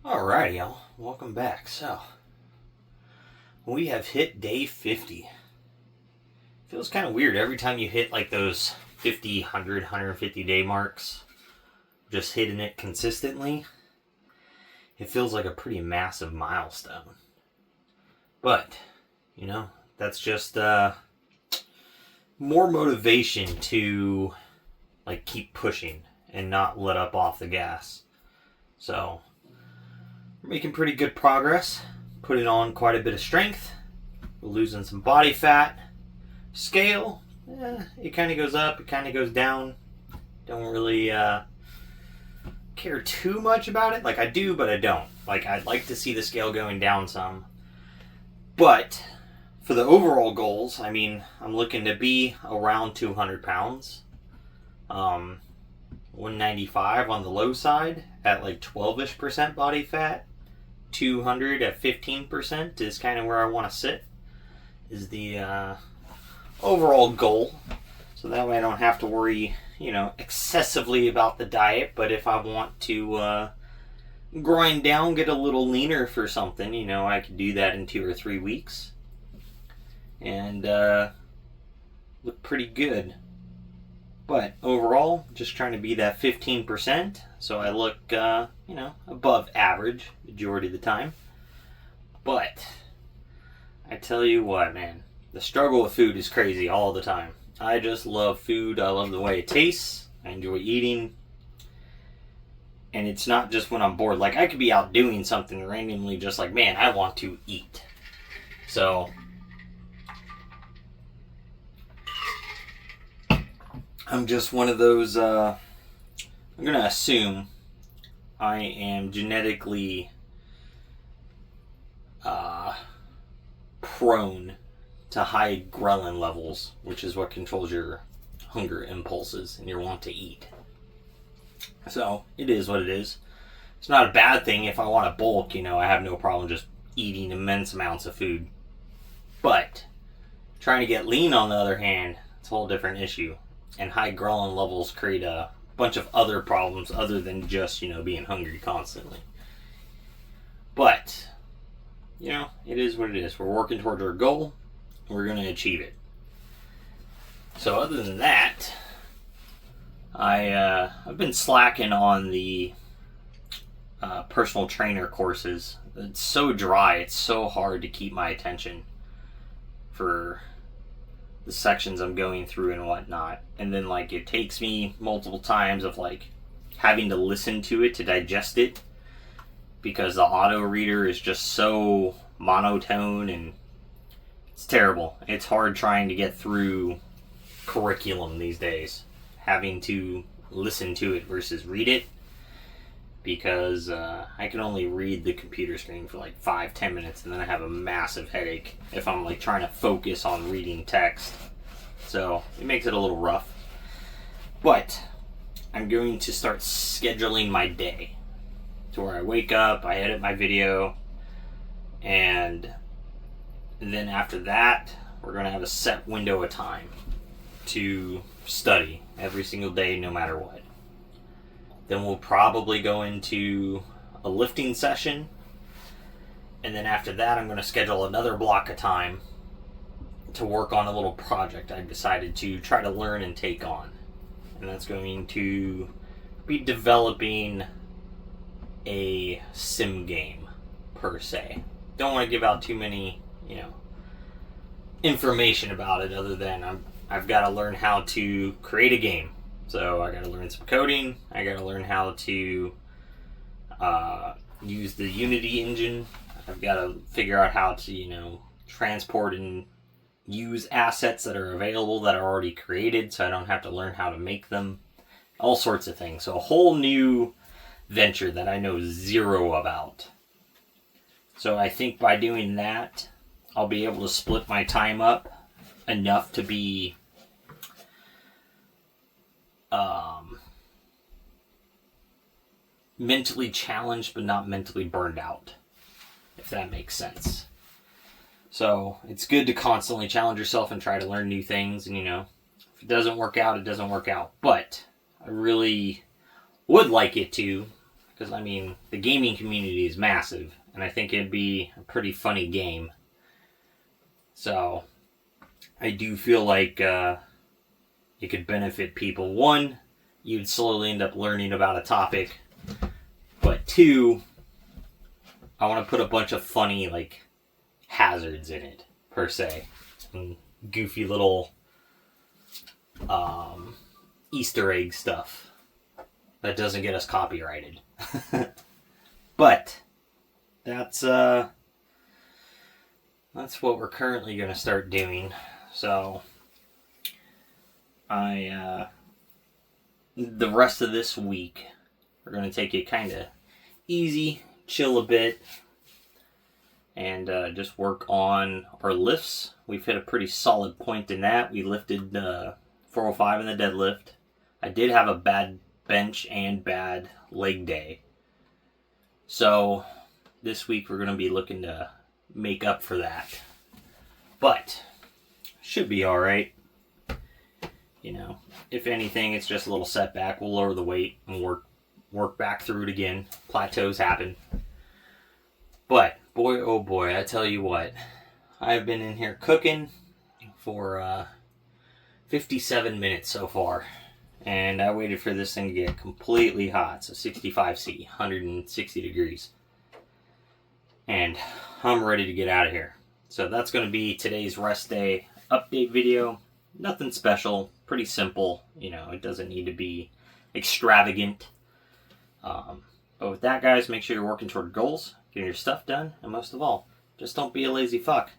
Alrighty, y'all. Welcome back. So, we have hit day 50. Feels kind of weird every time you hit like those 50, 100, 150 day marks. Just hitting it consistently. It feels like a pretty massive milestone. But, that's just more motivation to like keep pushing and not let up off the gas. So, we're making pretty good progress. Putting on quite a bit of strength. We're losing some body fat. Scale, it kind of goes up, it kind of goes down. Don't really care too much about it. Like I do, but I don't. Like I'd like to see the scale going down some. But for the overall goals, I'm looking to be around 200 pounds. 195 on the low side at like 12-ish% body fat. 200 at 15% is kind of where I want to sit. Is the overall goal. So that way I don't have to worry, excessively about the diet. But if I want to grind down, get a little leaner for something, I could do that in 2 or 3 weeks. And look pretty good. But overall, just trying to be that 15%. So I look, above average majority of the time. But I tell you what, man. The struggle with food is crazy all the time. I just love food. I love the way it tastes. I enjoy eating. And it's not just when I'm bored. Like, I could be out doing something randomly just like, man, I want to eat. So, I'm just one of those, I'm going to assume I am genetically prone to high ghrelin levels, which is what controls your hunger impulses and your want to eat. So, it is what it is. It's not a bad thing if I want to bulk, I have no problem just eating immense amounts of food. But, trying to get lean on the other hand, it's a whole different issue. And high ghrelin levels create a bunch of other problems other than just, being hungry constantly. But, it is what it is. We're working towards our goal. We're going to achieve it. So other than that, I've been slacking on the personal trainer courses. It's so dry. It's so hard to keep my attention for the sections I'm going through and whatnot. And then it takes me multiple times of having to listen to it to digest it because the auto reader is just so monotone and it's terrible. It's hard trying to get through curriculum these days, having to listen to it versus read it, because I can only read the computer screen for 5-10 minutes and then I have a massive headache if I'm trying to focus on reading text. So it makes it a little rough. But I'm going to start scheduling my day to where I wake up, I edit my video, and then after that, we're going to have a set window of time to study every single day, no matter what. Then we'll probably go into a lifting session. And then after that, I'm going to schedule another block of time to work on a little project I've decided to try to learn and take on. And that's going to be developing a sim game, per se. Don't want to give out too many, information about it other than I've got to learn how to create a game. So I got to learn some coding. I got to learn how to use the Unity engine. I've got to figure out how to, transport and use assets that are available that are already created so I don't have to learn how to make them. All sorts of things. So a whole new venture that I know zero about. So I think by doing that, I'll be able to split my time up enough to be mentally challenged but not mentally burned out, if that makes sense. So it's good to constantly challenge yourself and try to learn new things, and if it doesn't work out, it doesn't work out. But I really would like it to Because, I mean, the gaming community is massive, and I think it'd be a pretty funny game. So, I do feel like it could benefit people. One, you'd slowly end up learning about a topic. But two, I want to put a bunch of funny, like, hazards in it, per se. And goofy little Easter egg stuff that doesn't get us copyrighted. But that's what we're currently going to start doing. So the rest of this week we're going to take it kind of easy, chill a bit, and just work on our lifts. We've hit a pretty solid point in that. We lifted 405 in the deadlift. I did have a bad bench and bad leg day. So this week we're going to be looking to make up for that. But should be alright. You know, if anything, it's just a little setback. We'll lower the weight and work back through it again. Plateaus happen. But boy, oh boy, I tell you what, I've been in here cooking for 57 minutes so far. And I waited for this thing to get completely hot. So 65°C, 160 degrees. And I'm ready to get out of here. So that's going to be today's rest day update video. Nothing special, pretty simple. You know, it doesn't need to be extravagant. But with that, guys, make sure you're working toward goals, getting your stuff done, and most of all, just don't be a lazy fuck.